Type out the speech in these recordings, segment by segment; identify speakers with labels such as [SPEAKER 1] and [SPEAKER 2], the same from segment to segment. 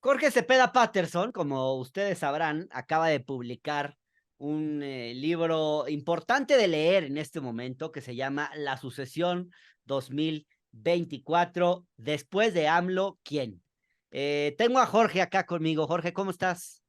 [SPEAKER 1] Jorge Cepeda Patterson, como ustedes sabrán, acaba de publicar un libro importante de leer en este momento que se llama La Sucesión 2024, después de AMLO, ¿quién? Tengo a Jorge acá conmigo. Jorge, ¿cómo estás?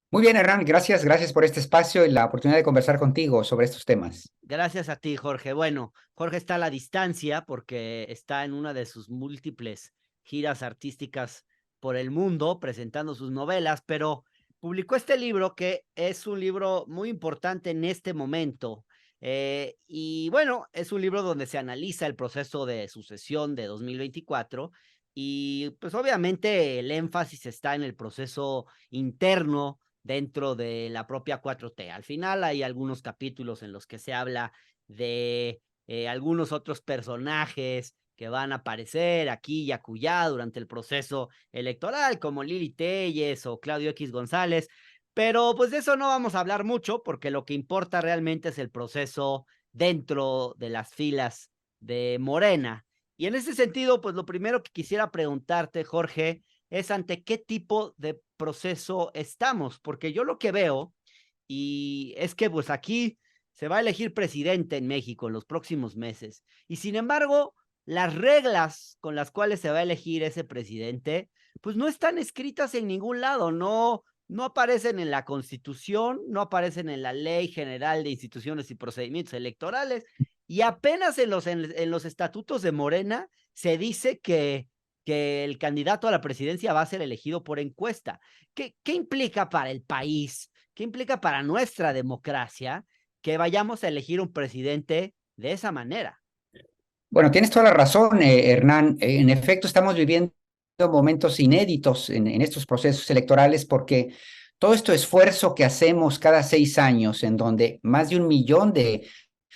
[SPEAKER 2] Muy bien, Hernán, gracias por este espacio y la oportunidad de conversar contigo sobre estos temas.
[SPEAKER 1] Gracias a ti, Jorge. Bueno, Jorge está a la distancia porque está en una de sus múltiples giras artísticas por el mundo presentando sus novelas, pero publicó este libro que es un libro muy importante en este momento. Y bueno, es un libro donde se analiza el proceso de sucesión de 2024 y pues obviamente el énfasis está en el proceso interno dentro de la propia 4T. Al final hay algunos capítulos en los que se habla de algunos otros personajes que van a aparecer aquí y acullá durante el proceso electoral, como Lili Telles o Claudio X González, pero pues de eso no vamos a hablar mucho porque lo que importa realmente es el proceso dentro de las filas de Morena. Y en ese sentido, pues lo primero que quisiera preguntarte, Jorge, es ante qué tipo de proceso estamos, porque yo lo que veo y es que pues aquí se va a elegir presidente en México en los próximos meses y sin embargo las reglas con las cuales se va a elegir ese presidente pues no están escritas en ningún lado, no aparecen en la Constitución, no aparecen en la Ley General de Instituciones y Procedimientos Electorales y apenas en los estatutos de Morena se dice que el candidato a la presidencia va a ser elegido por encuesta. ¿Qué implica para el país? ¿Qué implica para nuestra democracia que vayamos a elegir un presidente de esa manera?
[SPEAKER 2] Bueno, tienes toda la razón, Hernán. En efecto, estamos viviendo momentos inéditos en estos procesos electorales porque todo este esfuerzo que hacemos cada 6 años, en donde más de 1 millón de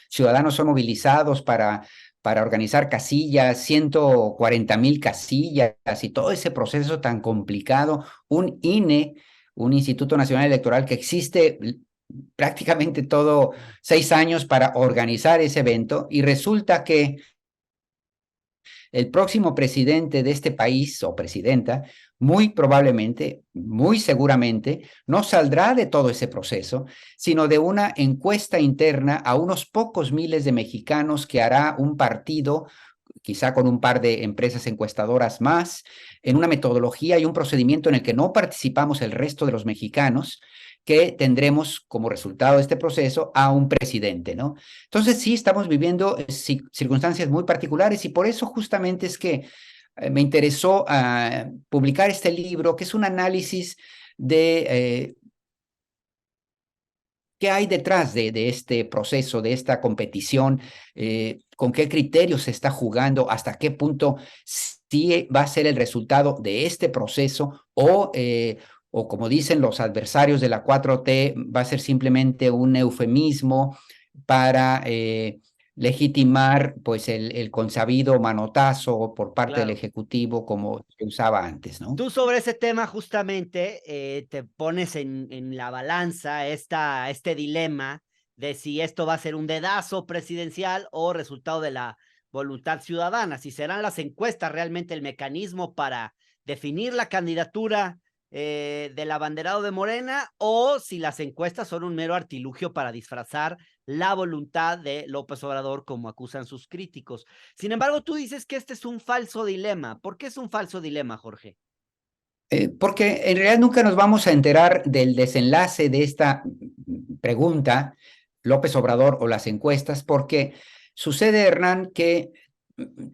[SPEAKER 2] ciudadanos son movilizados para organizar casillas, 140,000 casillas y todo ese proceso tan complicado, un INE, un Instituto Nacional Electoral que existe prácticamente todo 6 años para organizar ese evento y resulta que el próximo presidente de este país o presidenta, muy probablemente, muy seguramente, no saldrá de todo ese proceso, sino de una encuesta interna a unos pocos miles de mexicanos que hará un partido, quizá con un par de empresas encuestadoras más, en una metodología y un procedimiento en el que no participamos el resto de los mexicanos, que tendremos como resultado de este proceso a un presidente, ¿no? Entonces sí, estamos viviendo circunstancias muy particulares y por eso justamente es que me interesó publicar este libro, que es un análisis de qué hay detrás de este proceso, de esta competición, con qué criterios se está jugando, hasta qué punto sí va a ser el resultado de este proceso o como dicen los adversarios de la 4T, va a ser simplemente un eufemismo para legitimar pues el consabido manotazo por parte del
[SPEAKER 1] Claro.
[SPEAKER 2] Ejecutivo como se usaba antes, ¿no?
[SPEAKER 1] Tú sobre ese tema justamente te pones en la balanza este dilema de si esto va a ser un dedazo presidencial o resultado de la voluntad ciudadana, si serán las encuestas realmente el mecanismo para definir la candidatura del abanderado de Morena o si las encuestas son un mero artilugio para disfrazar la voluntad de López Obrador como acusan sus críticos. Sin embargo, tú dices que este es un falso dilema. ¿Por qué es un falso dilema, Jorge?
[SPEAKER 2] Porque en realidad nunca nos vamos a enterar del desenlace de esta pregunta, López Obrador o las encuestas, porque sucede, Hernán, que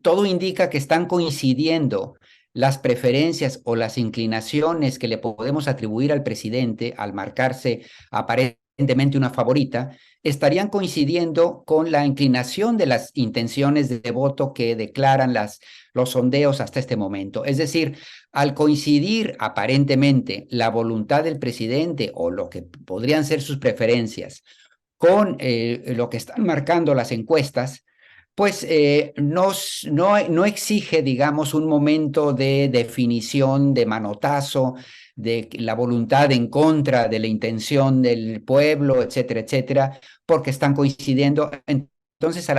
[SPEAKER 2] todo indica que están coincidiendo las preferencias o las inclinaciones que le podemos atribuir al presidente al marcarse aparentemente una favorita, estarían coincidiendo con la inclinación de las intenciones de voto que declaran los sondeos hasta este momento. Es decir, al coincidir aparentemente la voluntad del presidente o lo que podrían ser sus preferencias con lo que están marcando las encuestas, pues no exige, digamos, un momento de definición, de manotazo, de la voluntad en contra de la intención del pueblo, etcétera, etcétera, porque están coincidiendo. entonces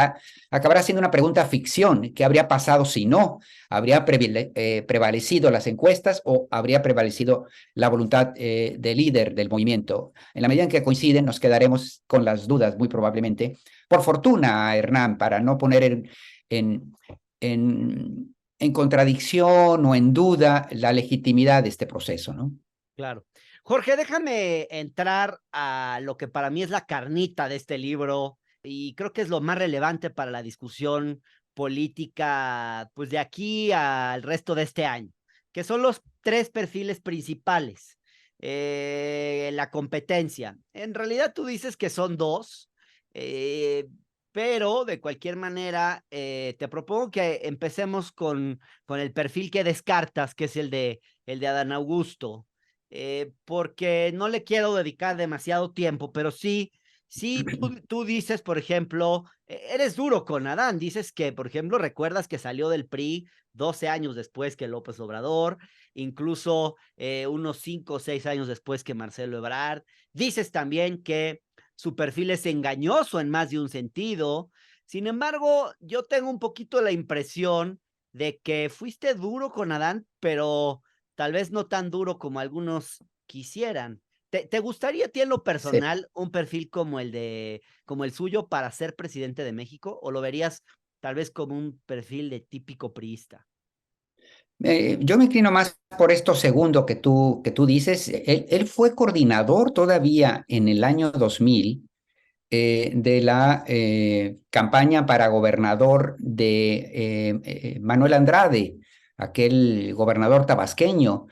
[SPEAKER 2] acabará siendo una pregunta ficción. ¿Qué habría pasado si no? ¿Habría prevalecido las encuestas o habría prevalecido la voluntad del líder del movimiento? En la medida en que coinciden, nos quedaremos con las dudas, muy probablemente. Por fortuna, Hernán, para no poner en, en contradicción o en duda la legitimidad de este proceso, ¿no?
[SPEAKER 1] Claro. Jorge, déjame entrar a lo que para mí es la carnita de este libro y creo que es lo más relevante para la discusión política, pues de aquí al resto de este año, que son los tres perfiles principales. La competencia. En realidad tú dices que son dos, eh, pero de cualquier manera te propongo que empecemos con el perfil que descartas, que es el de Adán Augusto, porque no le quiero dedicar demasiado tiempo, pero sí, tú dices, por ejemplo, eres duro con Adán, dices que, por ejemplo, recuerdas que salió del PRI 12 años después que López Obrador, incluso unos 5 o 6 años después que Marcelo Ebrard, dices también que su perfil es engañoso en más de un sentido. Sin embargo, yo tengo un poquito la impresión de que fuiste duro con Adán, pero tal vez no tan duro como algunos quisieran. ¿Te gustaría a ti en lo
[SPEAKER 2] Sí.
[SPEAKER 1] personal un perfil como el suyo para ser presidente de México? ¿O lo verías tal vez como un perfil de típico priista?
[SPEAKER 2] Yo me inclino más por esto segundo que tú dices. Él fue coordinador todavía en el año 2000 de la campaña para gobernador de Manuel Andrade, aquel gobernador tabasqueño,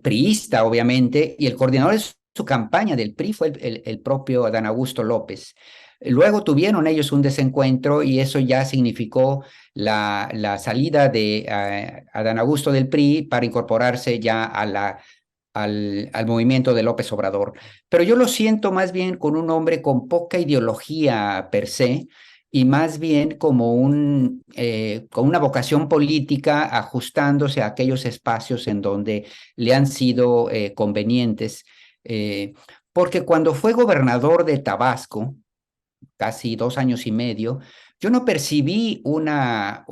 [SPEAKER 2] priista, obviamente, y el coordinador de su campaña del PRI fue el propio Adán Augusto López. Luego tuvieron ellos un desencuentro y eso ya significó la salida de Adán Augusto del PRI para incorporarse ya al movimiento de López Obrador. Pero yo lo siento más bien con un hombre con poca ideología per se y más bien como con una vocación política ajustándose a aquellos espacios en donde le han sido convenientes. eh, Porque cuando fue gobernador de Tabasco, casi 2 años y medio, yo no percibí una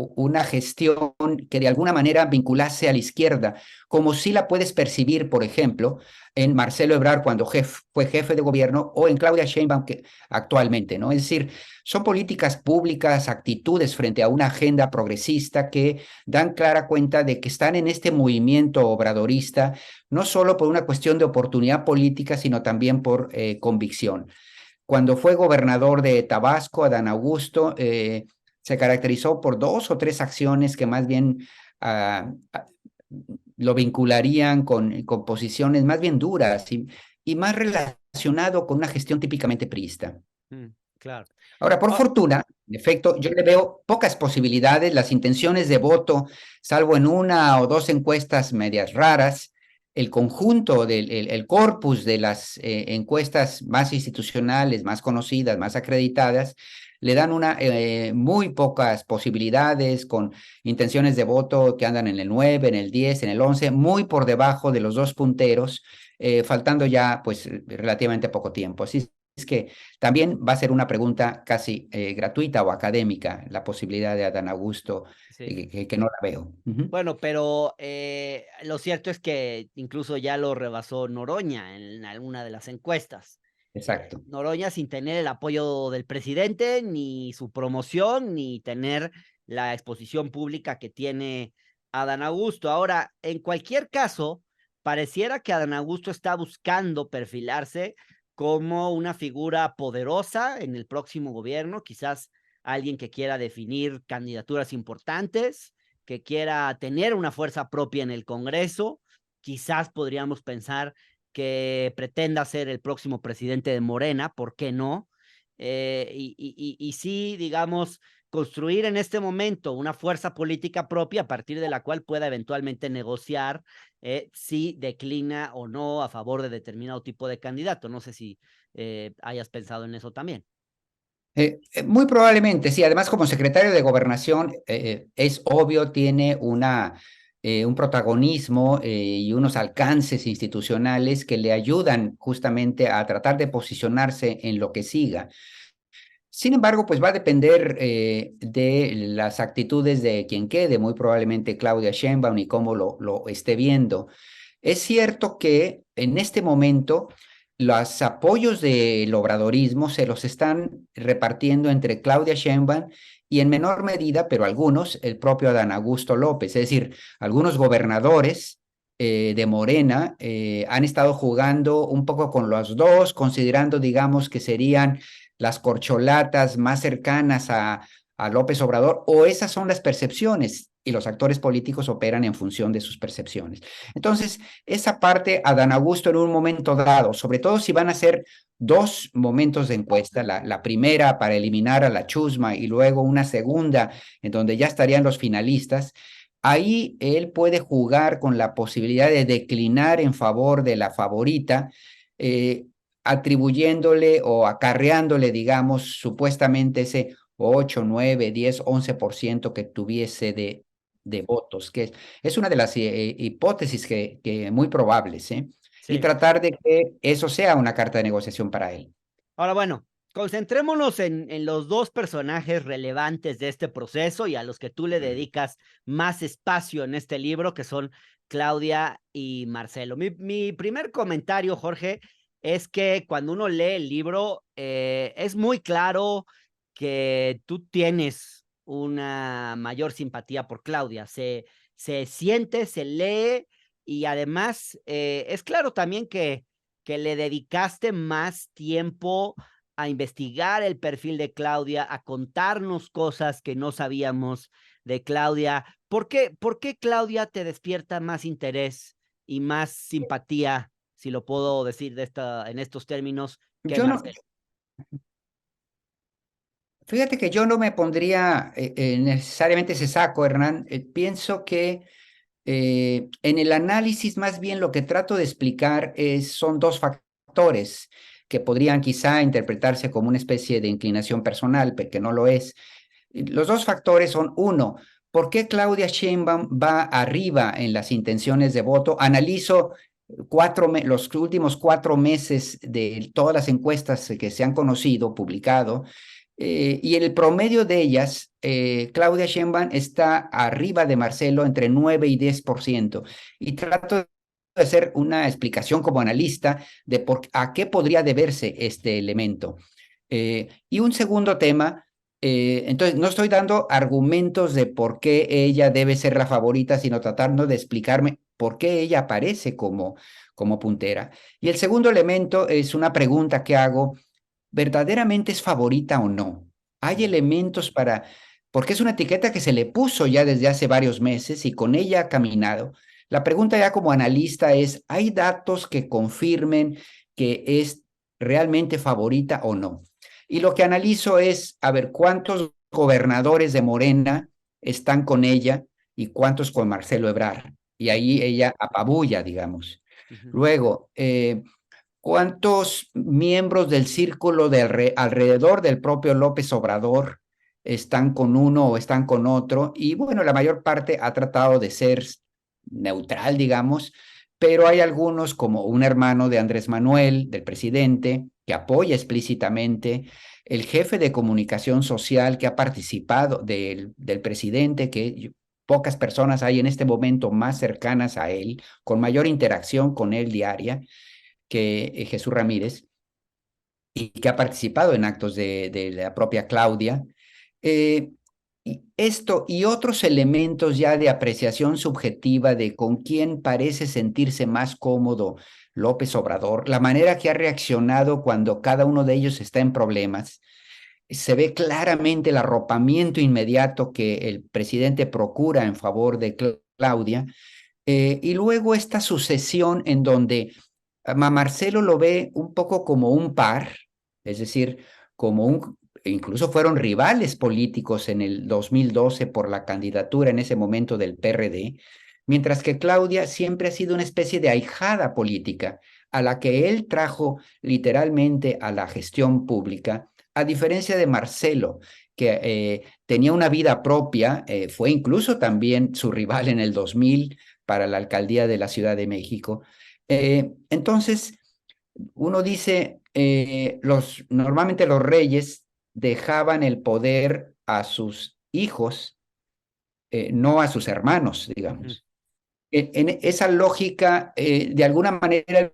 [SPEAKER 2] gestión que de alguna manera vinculase a la izquierda, como si la puedes percibir, por ejemplo, en Marcelo Ebrard cuando fue jefe de gobierno o en Claudia Sheinbaum actualmente, ¿no? Es decir, son políticas públicas, actitudes frente a una agenda progresista que dan clara cuenta de que están en este movimiento obradorista, no solo por una cuestión de oportunidad política, sino también por convicción. Cuando fue gobernador de Tabasco, Adán Augusto, se caracterizó por 2 o 3 acciones que más bien ah, ah, lo vincularían con posiciones más bien duras y más relacionado con una gestión típicamente priista.
[SPEAKER 1] Claro.
[SPEAKER 2] Ahora, por
[SPEAKER 1] Ah,
[SPEAKER 2] fortuna, en efecto, yo le veo pocas posibilidades, las intenciones de voto, salvo en 1 o 2 encuestas medias raras, el conjunto el corpus de las encuestas más institucionales, más conocidas, más acreditadas, le dan muy pocas posibilidades con intenciones de voto que andan en el 9, en el 10, en el 11, muy por debajo de los dos punteros, faltando ya pues relativamente poco tiempo. Así es que también va a ser una pregunta casi gratuita o académica, la posibilidad de Adán Augusto,
[SPEAKER 1] sí.
[SPEAKER 2] que no la veo. Ujú.
[SPEAKER 1] Bueno, pero lo cierto es que incluso ya lo rebasó Noroña en alguna de las encuestas.
[SPEAKER 2] Exacto.
[SPEAKER 1] Noroña sin tener el apoyo del presidente, ni su promoción, ni tener la exposición pública que tiene Adán Augusto. Ahora, en cualquier caso, pareciera que Adán Augusto está buscando perfilarse como una figura poderosa en el próximo gobierno, quizás alguien que quiera definir candidaturas importantes, que quiera tener una fuerza propia en el Congreso. Quizás podríamos pensar que pretenda ser el próximo presidente de Morena, ¿por qué no? Y sí, digamos, construir en este momento una fuerza política propia a partir de la cual pueda eventualmente negociar si declina o no a favor de determinado tipo de candidato. No sé si hayas pensado en eso también.
[SPEAKER 2] Muy probablemente, sí. Además, como secretario de Gobernación, es obvio, tiene un protagonismo y unos alcances institucionales que le ayudan justamente a tratar de posicionarse en lo que siga. Sin embargo, pues va a depender de las actitudes de quien quede, muy probablemente Claudia Sheinbaum y cómo lo esté viendo. Es cierto que en este momento los apoyos del obradorismo se los están repartiendo entre Claudia Sheinbaum y en menor medida, pero algunos, el propio Adán Augusto López. Es decir, algunos gobernadores de Morena han estado jugando un poco con los dos, considerando, digamos, que serían las corcholatas más cercanas a López Obrador, o esas son las percepciones y los actores políticos operan en función de sus percepciones. Entonces, esa parte, Adán Augusto en un momento dado, sobre todo si van a ser dos momentos de encuesta, la primera para eliminar a la chusma y luego una segunda en donde ya estarían los finalistas, ahí él puede jugar con la posibilidad de declinar en favor de la favorita, atribuyéndole o acarreándole, digamos, supuestamente ese 8, 9, 10, 11% que tuviese de votos, que es una de las hipótesis que muy probables, ¿eh? Y
[SPEAKER 1] Sí.
[SPEAKER 2] tratar de que eso sea una carta de negociación para él.
[SPEAKER 1] Ahora, bueno, concentrémonos en los dos personajes relevantes de este proceso y a los que tú le dedicas más espacio en este libro, que son Claudia y Marcelo. Mi primer comentario, Jorge, es que cuando uno lee el libro, es muy claro que tú tienes una mayor simpatía por Claudia. Se siente, se lee y además es claro también que le dedicaste más tiempo a investigar el perfil de Claudia, a contarnos cosas que no sabíamos de Claudia. Por qué Claudia te despierta más interés y más simpatía, si lo puedo decir en estos términos, que
[SPEAKER 2] Yo no,
[SPEAKER 1] Marcelo?
[SPEAKER 2] fíjate que yo no me pondría necesariamente ese saco, Hernán. Pienso que en el análisis más bien lo que trato de explicar son dos factores que podrían quizá interpretarse como una especie de inclinación personal, pero que no lo es. Los dos factores son, uno, ¿por qué Claudia Sheinbaum va arriba en las intenciones de voto? Analizo los últimos 4 meses de todas las encuestas que se han conocido, publicado, y en el promedio de ellas, Claudia Sheinbaum está arriba de Marcelo entre 9 y 10%. Y trato de hacer una explicación como analista de a qué podría deberse este elemento. Y un segundo tema, entonces no estoy dando argumentos de por qué ella debe ser la favorita, sino tratando de explicarme por qué ella aparece como puntera. Y el segundo elemento es una pregunta que hago: ¿verdaderamente es favorita o no? Hay elementos porque es una etiqueta que se le puso ya desde hace varios meses y con ella ha caminado. La pregunta ya como analista es: ¿hay datos que confirmen que es realmente favorita o no? Y lo que analizo es, a ver, ¿cuántos gobernadores de Morena están con ella y cuántos con Marcelo Ebrard? Y ahí ella apabulla, digamos.
[SPEAKER 1] Ujú.
[SPEAKER 2] Luego, ¿cuántos miembros del círculo alrededor del propio López Obrador están con uno o están con otro? Y bueno, la mayor parte ha tratado de ser neutral, digamos, pero hay algunos, como un hermano de Andrés Manuel, del presidente, que apoya explícitamente, el jefe de comunicación social que ha participado del presidente, que pocas personas hay en este momento más cercanas a él, con mayor interacción con él diaria que Jesús Ramírez, y que ha participado en actos de la propia Claudia. Eh, y esto y otros elementos ya de apreciación subjetiva de con quién parece sentirse más cómodo López Obrador, la manera que ha reaccionado cuando cada uno de ellos está en problemas. Se ve claramente el arropamiento inmediato que el presidente procura en favor de Claudia, y luego esta sucesión en donde Marcelo lo ve un poco como un par, es decir, incluso fueron rivales políticos en el 2012 por la candidatura en ese momento del PRD, mientras que Claudia siempre ha sido una especie de ahijada política a la que él trajo literalmente a la gestión pública, a diferencia de Marcelo, que tenía una vida propia, fue incluso también su rival en el 2000 para la alcaldía de la Ciudad de México. Entonces, uno dice, normalmente los reyes dejaban el poder a sus hijos, no a sus hermanos,
[SPEAKER 1] Ujú.
[SPEAKER 2] digamos. En esa lógica, de alguna manera,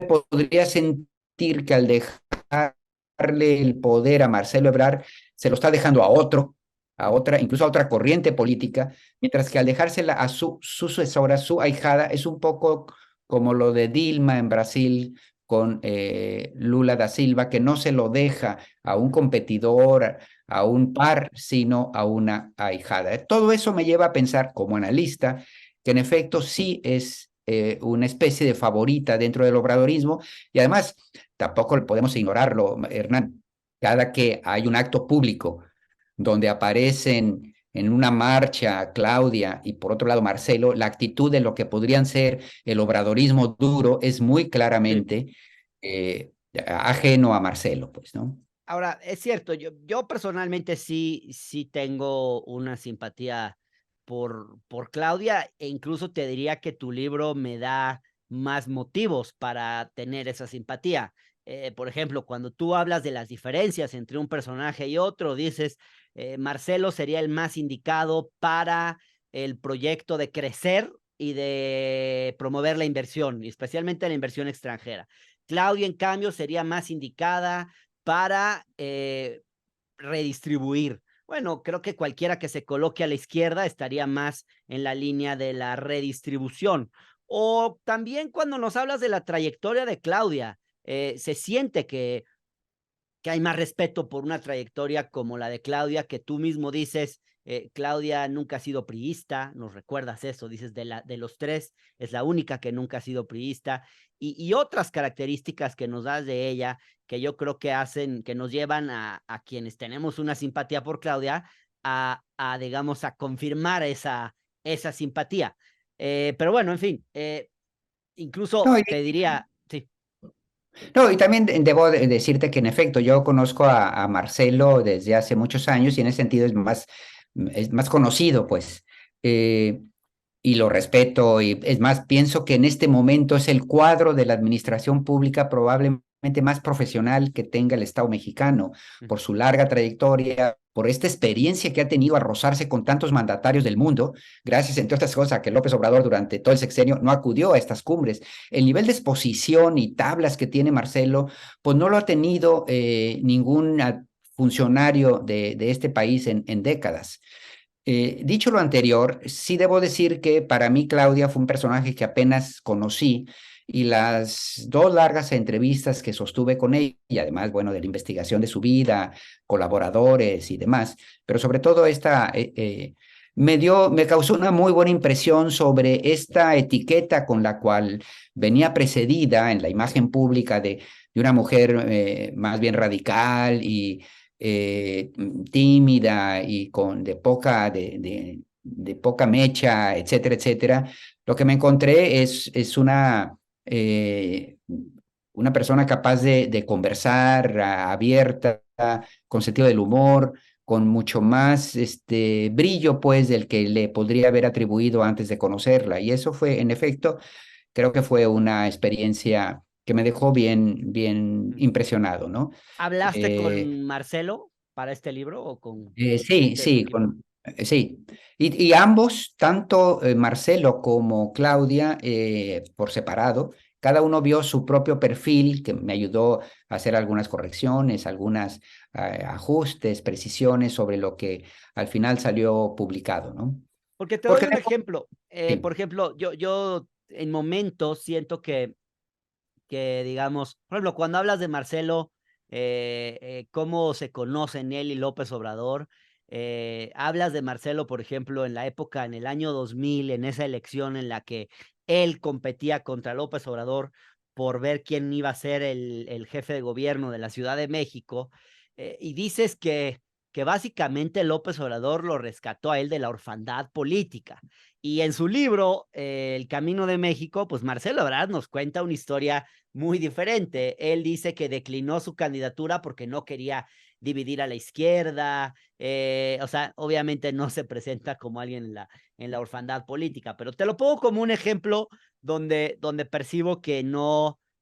[SPEAKER 2] podría sentir que al dejarle el poder a Marcelo Ebrard, se lo está dejando a otro, a otra, incluso a otra corriente política, mientras que al dejársela a su sucesora, su ahijada, es un poco como lo de Dilma en Brasil con Lula da Silva, que no se lo deja a un competidor, a un par, sino a una ahijada. Todo eso me lleva a pensar como analista que en efecto sí es una especie de favorita dentro del obradorismo y además tampoco podemos ignorarlo, Hernán. Cada que hay un acto público donde aparecen en una marcha Claudia y por otro lado Marcelo, la actitud de lo que podrían ser el obradorismo duro es muy
[SPEAKER 1] Sí.
[SPEAKER 2] claramente ajeno a Marcelo, pues, ¿no?
[SPEAKER 1] Ahora, es cierto, yo personalmente sí tengo una simpatía por Claudia, e incluso te diría que tu libro me da más motivos para tener esa simpatía. Por ejemplo, cuando tú hablas de las diferencias entre un personaje y otro, dices, Marcelo sería el más indicado para el proyecto de crecer y de promover la inversión, y especialmente la inversión extranjera. Claudia, en cambio, sería más indicada para redistribuir. Bueno, creo que cualquiera que se coloque a la izquierda estaría más en la línea de la redistribución. O también cuando nos hablas de la trayectoria de Claudia, se siente que hay más respeto por una trayectoria como la de Claudia, que tú mismo dices, Claudia nunca ha sido priista, nos recuerdas eso, dices, de los tres, es la única que nunca ha sido priista, y otras características que nos das de ella, que yo creo que hacen, que nos llevan a quienes tenemos una simpatía por Claudia, digamos, a confirmar esa simpatía. Pero bueno, en fin,
[SPEAKER 2] No,
[SPEAKER 1] incluso te diría, sí.
[SPEAKER 2] no, y también debo decirte que en efecto yo conozco a Marcelo desde hace muchos años y en ese sentido es más conocido, pues, eh, y lo respeto y es más, pienso que en este momento es el cuadro de la administración pública probablemente más profesional que tenga el Estado mexicano por su larga trayectoria, por esta experiencia que ha tenido al rozarse con tantos mandatarios del mundo, gracias, entre otras cosas, a que López Obrador durante todo el sexenio no acudió a estas cumbres. El nivel de exposición y tablas que tiene Marcelo, pues no lo ha tenido ningún funcionario de este país en décadas. Dicho lo anterior, sí debo decir que para mí Claudia fue un personaje que apenas conocí y las dos largas entrevistas que sostuve con ella, y además, bueno, de la investigación de su vida, colaboradores y demás, pero sobre todo esta, me causó una muy buena impresión sobre esta etiqueta con la cual venía precedida en la imagen pública de una mujer más bien radical y tímida y de poca mecha, etcétera, etcétera, lo que me encontré es una persona capaz de conversar, abierta, con sentido del humor, con mucho más brillo, pues, del que le podría haber atribuido antes de conocerla. Y eso fue, en efecto, creo que fue una experiencia que me dejó bien impresionado, ¿no?
[SPEAKER 1] ¿Hablaste
[SPEAKER 2] Eh,
[SPEAKER 1] con Marcelo para este libro o con
[SPEAKER 2] sí,
[SPEAKER 1] este tu
[SPEAKER 2] sí,
[SPEAKER 1] equipo?
[SPEAKER 2] sí. Y ambos, tanto Marcelo como Claudia, por separado, cada uno vio su propio perfil que me ayudó a hacer algunas correcciones, algunas ajustes, precisiones sobre lo que al final salió publicado, ¿no?
[SPEAKER 1] Porque te doy
[SPEAKER 2] Porque
[SPEAKER 1] un ejemplo.
[SPEAKER 2] sí,
[SPEAKER 1] Por ejemplo, yo en momentos siento que, digamos, por ejemplo, cuando hablas de Marcelo, cómo se conocen él y López Obrador, hablas de Marcelo, por ejemplo, en la época, en el año 2000, en esa elección en la que él competía contra López Obrador por ver quién iba a ser el jefe de gobierno de la Ciudad de México, y dices que básicamente López Obrador lo rescató a él de la orfandad política. Y en su libro, El Camino de México, pues Marcelo Ebrard nos cuenta una historia muy diferente. Él dice que declinó su candidatura porque no quería dividir a la izquierda, o sea, obviamente no se presenta como alguien en la orfandad política, pero te lo pongo como un ejemplo donde percibo que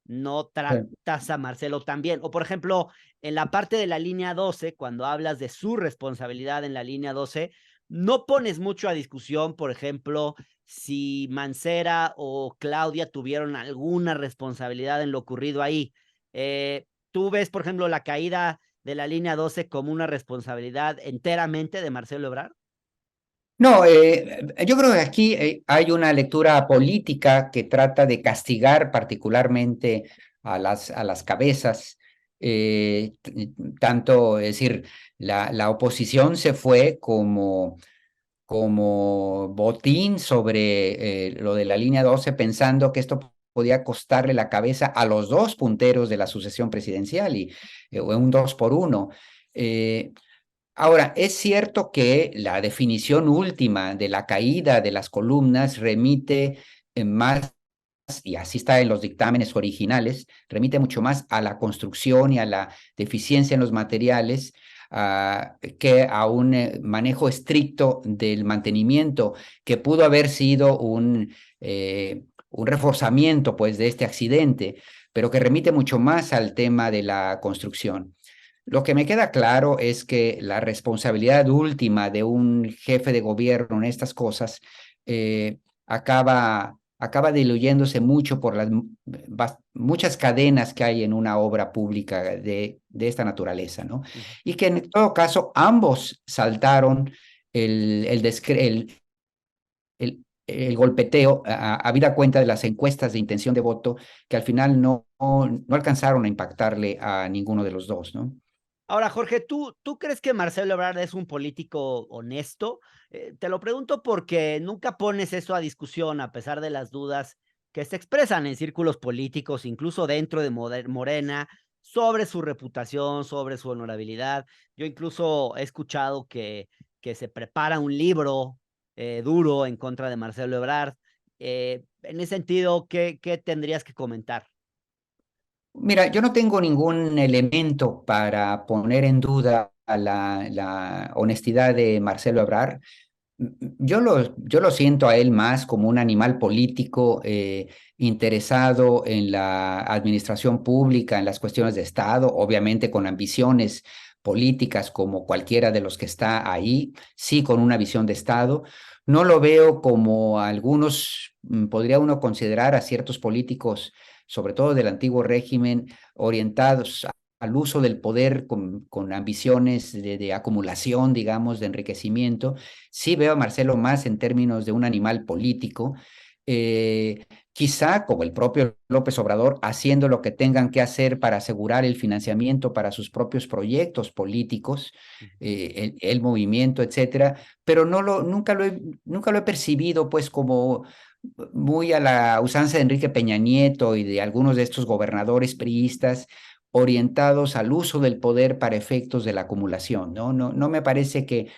[SPEAKER 1] no
[SPEAKER 2] Sí.
[SPEAKER 1] tratas a Marcelo tan bien. O por ejemplo, en la parte de la línea 12, cuando hablas de su responsabilidad en la línea 12, no pones mucho a discusión, por ejemplo, si Mancera o Claudia tuvieron alguna responsabilidad en lo ocurrido ahí. ¿Tú ves, por ejemplo, la caída de la línea 12 como una responsabilidad enteramente de Marcelo Ebrard?
[SPEAKER 2] No, yo creo que aquí hay una lectura política que trata de castigar particularmente a las cabezas. Tanto, es decir, la oposición se fue como botín sobre lo de la línea 12, pensando que esto podía costarle la cabeza a los dos punteros de la sucesión presidencial y un dos por uno. Eh, Ahora, es cierto que la definición última de la caída de las columnas remite más, y así está en los dictámenes originales, remite mucho más a la construcción y a la deficiencia en los materiales que a un manejo estricto del mantenimiento, que pudo haber sido un reforzamiento pues, de este accidente, pero que remite mucho más al tema de la construcción. Lo que me queda claro es que la responsabilidad última de un jefe de gobierno en estas cosas acaba diluyéndose mucho por las muchas cadenas que hay en una obra pública de esta naturaleza, ¿no?
[SPEAKER 1] Uh -huh.
[SPEAKER 2] Y que en todo caso ambos saltaron el golpeteo, habida cuenta de las encuestas de intención de voto, que al final no alcanzaron a impactarle a ninguno de los dos, ¿no?
[SPEAKER 1] Ahora, Jorge, ¿tú crees que Marcelo Ebrard es un político honesto? Te lo pregunto porque nunca pones eso a discusión, a pesar de las dudas que se expresan en círculos políticos, incluso dentro de Morena, sobre su reputación, sobre su honorabilidad. Yo incluso he escuchado que se prepara un libro duro en contra de Marcelo Ebrard. En ese sentido, ¿qué tendrías que comentar?
[SPEAKER 2] Mira, yo no tengo ningún elemento para poner en duda la honestidad de Marcelo Ebrard. Yo lo siento a él más como un animal político interesado en la administración pública, en las cuestiones de Estado, obviamente con ambiciones políticas como cualquiera de los que está ahí, sí con una visión de Estado. No lo veo como algunos, podría uno considerar a ciertos políticos, sobre todo del antiguo régimen, orientados al uso del poder con ambiciones de acumulación, digamos, de enriquecimiento. Sí veo a Marcelo más en términos de un animal político, quizá como el propio López Obrador, haciendo lo que tengan que hacer para asegurar el financiamiento para sus propios proyectos políticos, el movimiento, etcétera, pero nunca lo he percibido pues como muy a la usanza de Enrique Peña Nieto y de algunos de estos gobernadores priistas orientados al uso del poder para efectos de la acumulación, ¿no? No me parece que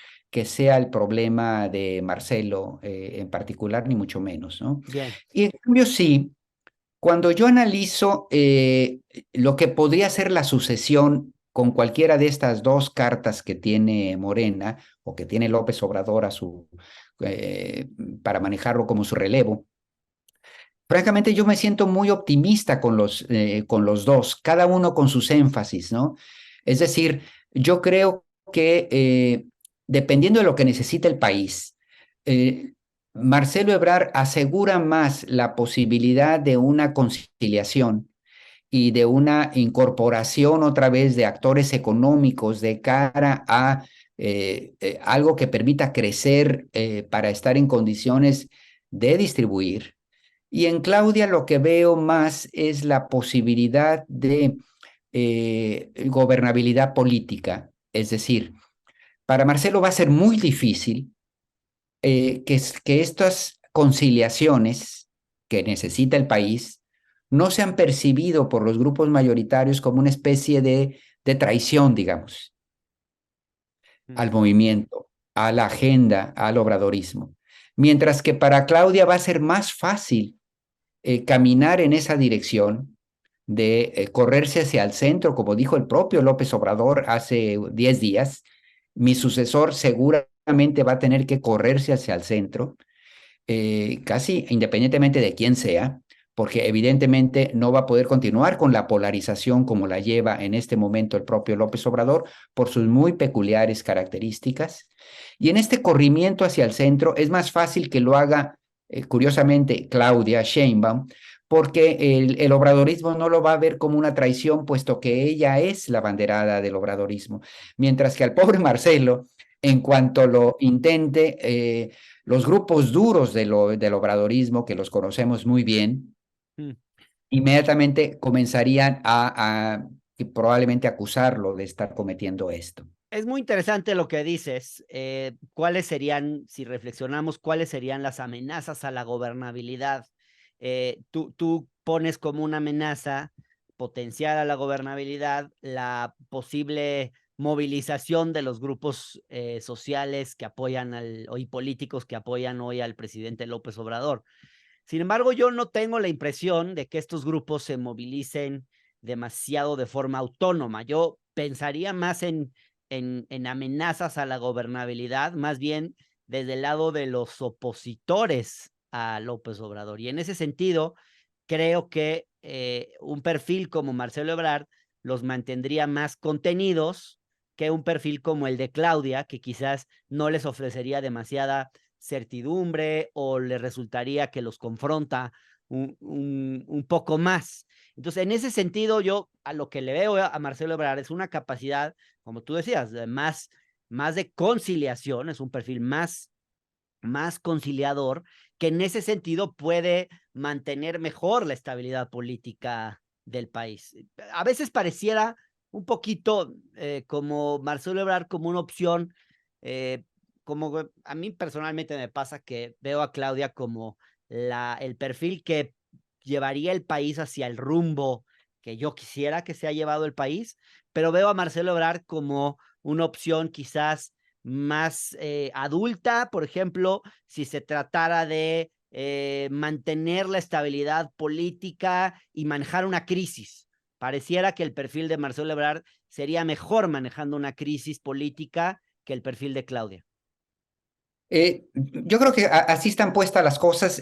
[SPEAKER 2] sea el problema de Marcelo en particular, ni mucho menos, ¿no?
[SPEAKER 1] Bien.
[SPEAKER 2] Y en cambio, sí, cuando yo analizo lo que podría ser la sucesión con cualquiera de estas dos cartas que tiene Morena o que tiene López Obrador eh, para manejarlo como su relevo, francamente yo me siento muy optimista con los dos, cada uno con sus énfasis, ¿no? Es decir, yo creo que dependiendo de lo que necesita el país, eh, Marcelo Ebrard asegura más la posibilidad de una conciliación y de una incorporación otra vez de actores económicos de cara a algo que permita crecer para estar en condiciones de distribuir. Y en Claudia lo que veo más es la posibilidad de gobernabilidad política. Es decir, para Marcelo va a ser muy difícil que estas conciliaciones que necesita el país no se han percibido por los grupos mayoritarios como una especie de traición, digamos, al movimiento, a la agenda, al obradorismo. Mientras que para Claudia va a ser más fácil caminar en esa dirección de correrse hacia el centro, como dijo el propio López Obrador hace 10 días, mi sucesor seguramente va a tener que correrse hacia el centro casi independientemente de quién sea, porque evidentemente no va a poder continuar con la polarización como la lleva en este momento el propio López Obrador por sus muy peculiares características. Y en este corrimiento hacia el centro es más fácil que lo haga, curiosamente, Claudia Sheinbaum, porque el obradorismo no lo va a ver como una traición, puesto que ella es la banderada del obradorismo, mientras que al pobre Marcelo, en cuanto lo intente, los grupos duros del obradorismo, que los conocemos muy bien,
[SPEAKER 1] Mm.
[SPEAKER 2] inmediatamente comenzarían a probablemente acusarlo de estar cometiendo esto.
[SPEAKER 1] Es muy interesante lo que dices. ¿Cuáles serían, si reflexionamos, cuáles serían las amenazas a la gobernabilidad? Tú pones como una amenaza potencial a la gobernabilidad la posible movilización de los grupos sociales que apoyan y políticos que apoyan hoy al presidente López Obrador. Sin embargo, yo no tengo la impresión de que estos grupos se movilicen demasiado de forma autónoma. Yo pensaría más en amenazas a la gobernabilidad, más bien desde el lado de los opositores a López Obrador. Y en ese sentido, creo que un perfil como Marcelo Ebrard los mantendría más contenidos que un perfil como el de Claudia, que quizás no les ofrecería demasiada certidumbre o le resultaría que los confronta un poco más. Entonces, en ese sentido, yo a lo que le veo a Marcelo Ebrard es una capacidad, como tú decías, más de conciliación, es un perfil más conciliador, que en ese sentido puede mantener mejor la estabilidad política del país. A veces pareciera un poquito como Marcelo Ebrard como una opción, eh, como a mí personalmente me pasa que veo a Claudia como el perfil que llevaría el país hacia el rumbo que yo quisiera que se ha llevado el país, pero veo a Marcelo Ebrard como una opción quizás más adulta, por ejemplo, si se tratara de mantener la estabilidad política y manejar una crisis. Pareciera que el perfil de Marcelo Ebrard sería mejor manejando una crisis política que el perfil de Claudia.
[SPEAKER 2] Yo creo que así están puestas las cosas.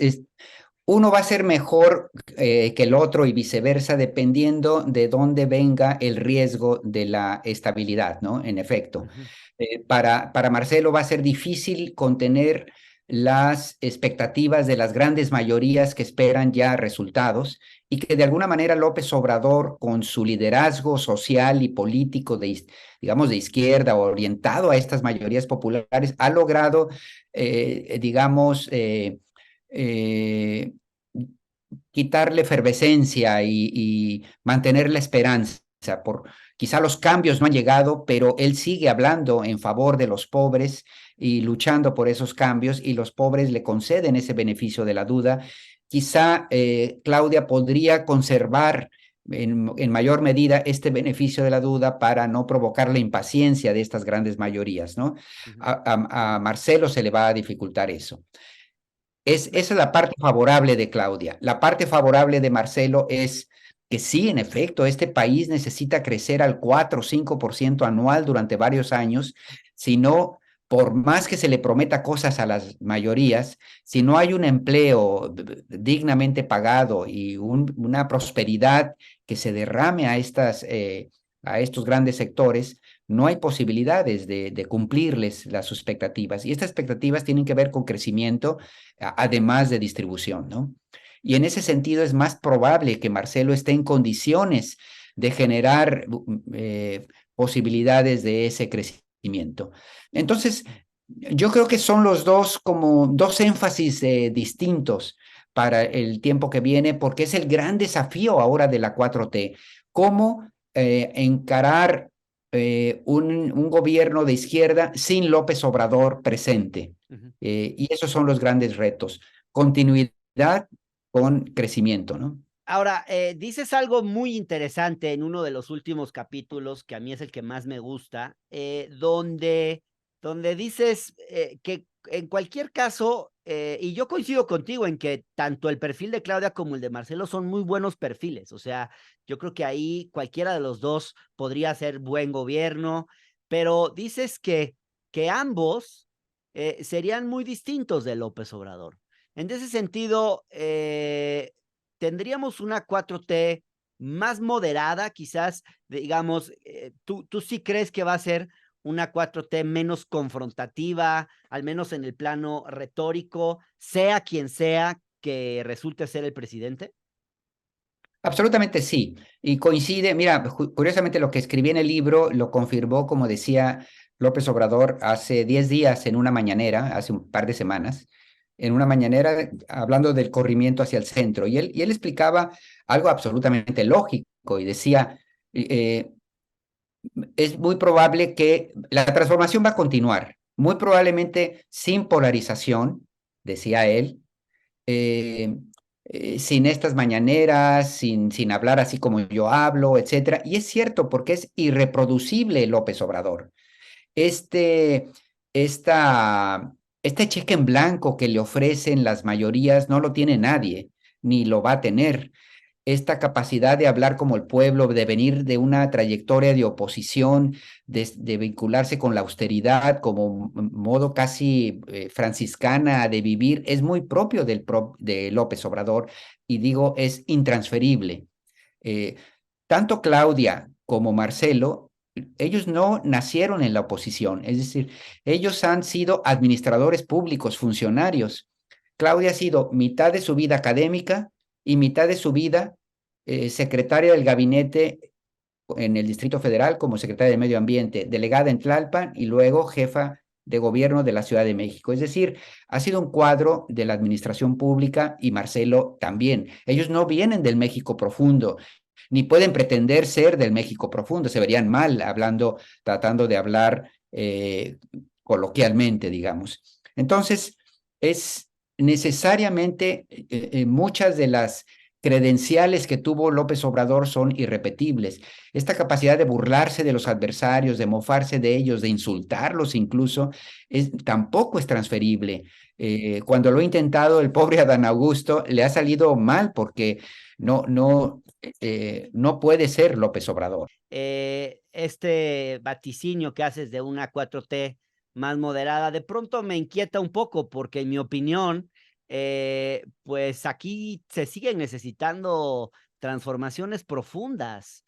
[SPEAKER 2] Uno va a ser mejor que el otro y viceversa, dependiendo de dónde venga el riesgo de la estabilidad, ¿no? En efecto,
[SPEAKER 1] Ujú,
[SPEAKER 2] para Marcelo va a ser difícil contener las expectativas de las grandes mayorías que esperan ya resultados y que de alguna manera López Obrador, con su liderazgo social y político digamos, de izquierda, orientado a estas mayorías populares, ha logrado, digamos, eh, quitarle efervescencia y mantener la esperanza. Quizá los cambios no han llegado, pero él sigue hablando en favor de los pobres y luchando por esos cambios, y los pobres le conceden ese beneficio de la duda. Quizá Claudia podría conservar en mayor medida este beneficio de la duda para no provocar la impaciencia de estas grandes mayorías, ¿no?
[SPEAKER 1] ujú.
[SPEAKER 2] A Marcelo se le va a dificultar eso.
[SPEAKER 1] Me-
[SPEAKER 2] Esa es la parte favorable de Claudia. La parte favorable de Marcelo es que sí, en efecto, este país necesita crecer al 4 o 5% anual durante varios años, si no, por más que se le prometa cosas a las mayorías, si no hay un empleo dignamente pagado y una prosperidad que se derrame a estos grandes sectores, no hay posibilidades de cumplirles las expectativas. Y estas expectativas tienen que ver con crecimiento, además de distribución, ¿no? Y en ese sentido es más probable que Marcelo esté en condiciones de generar posibilidades de ese crecimiento. Entonces, yo creo que son los dos como dos énfasis distintos para el tiempo que viene, porque es el gran desafío ahora de la 4T, cómo encarar un gobierno de izquierda sin López Obrador presente.
[SPEAKER 1] ujú.
[SPEAKER 2] Y esos son los grandes retos. Continuidad con crecimiento, ¿no?
[SPEAKER 1] Ahora, dices algo muy interesante en uno de los últimos capítulos, que a mí es el que más me gusta, donde dices que en cualquier caso, y yo coincido contigo en que tanto el perfil de Claudia como el de Marcelo son muy buenos perfiles. O sea, yo creo que ahí cualquiera de los dos podría hacer buen gobierno, pero dices que ambos serían muy distintos de López Obrador. En ese sentido, tendríamos una 4T más moderada, quizás, digamos, ¿tú sí crees que va a ser una 4T menos confrontativa, al menos en el plano retórico, sea quien sea que resulte ser el presidente?
[SPEAKER 2] Absolutamente sí. Y coincide, mira, curiosamente lo que escribí en el libro lo confirmó, como decía López Obrador, hace 10 días en una mañanera, hace un par de semanas, en una mañanera hablando del corrimiento hacia el centro. Y él explicaba algo absolutamente lógico y decía, eh, es muy probable que la transformación va a continuar, muy probablemente sin polarización, decía él, eh, sin estas mañaneras, sin hablar así como yo hablo, etcétera. Y es cierto, porque es irreproducible López Obrador. Este, esta, este cheque en blanco que le ofrecen las mayorías no lo tiene nadie, ni lo va a tener. Esta capacidad de hablar como el pueblo, de venir de una trayectoria de oposición, de vincularse con la austeridad como modo casi franciscana de vivir, es muy propio de López Obrador y digo, es intransferible. Eh, Tanto Claudia como Marcelo, ellos no nacieron en la oposición, es decir, ellos han sido administradores públicos, funcionarios. Claudia ha sido mitad de su vida académica y mitad de su vida secretaria del gabinete en el Distrito Federal como secretaria de Medio Ambiente, delegada en Tlalpan y luego jefa de gobierno de la Ciudad de México. Es decir, ha sido un cuadro de la administración pública y Marcelo también. Ellos no vienen del México profundo, ni pueden pretender ser del México profundo, se verían mal hablando, tratando de hablar coloquialmente, digamos. Entonces, es necesariamente muchas de las credenciales que tuvo López Obrador son irrepetibles. Esta capacidad de burlarse de los adversarios, de mofarse de ellos, de insultarlos incluso, tampoco es transferible. Cuando lo ha intentado el pobre Adán Augusto, le ha salido mal porque no puede ser López Obrador.
[SPEAKER 1] Este vaticinio que haces de una 4T más moderada, de pronto me inquieta un poco porque en mi opinión, pues aquí se siguen necesitando transformaciones profundas.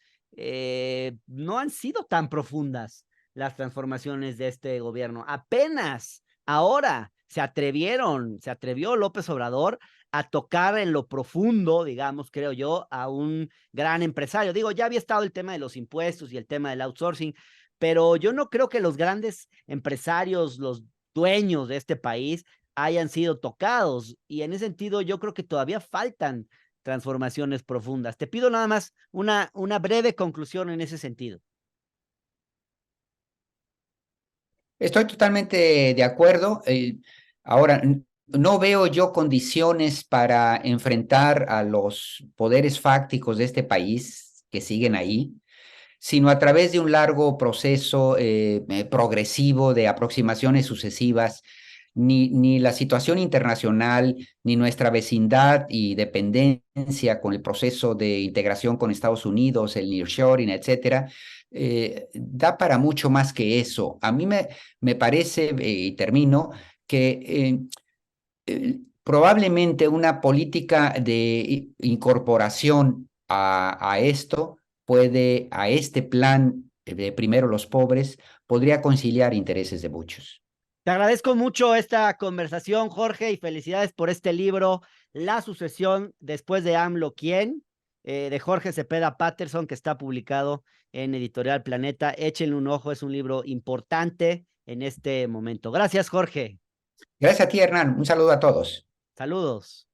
[SPEAKER 1] No han sido tan profundas las transformaciones de este gobierno. Apenas ahora se atrevió López Obrador a tocar en lo profundo, digamos, creo yo, a un gran empresario. Digo, ya había estado el tema de los impuestos y el tema del outsourcing, pero yo no creo que los grandes empresarios, los dueños de este país, hayan sido tocados. Y en ese sentido, yo creo que todavía faltan transformaciones profundas. Te pido nada más una breve conclusión en ese sentido.
[SPEAKER 2] Estoy totalmente de acuerdo. Ahora, no veo yo condiciones para enfrentar a los poderes fácticos de este país que siguen ahí, sino a través de un largo proceso progresivo de aproximaciones sucesivas. Ni la situación internacional, ni nuestra vecindad y dependencia con el proceso de integración con Estados Unidos, el nearshoring, etcétera, da para mucho más que eso. A mí me parece, y termino, que probablemente una política de incorporación a esto puede, a este plan de primero los pobres, podría conciliar intereses de muchos.
[SPEAKER 1] Te agradezco mucho esta conversación, Jorge, y felicidades por este libro, La sucesión después de AMLO, ¿quién? De Jorge Cepeda Patterson, que está publicado en Editorial Planeta. Échenle un ojo, es un libro importante en este momento. Gracias, Jorge.
[SPEAKER 2] Gracias a ti, Hernán. Un saludo a todos.
[SPEAKER 1] Saludos.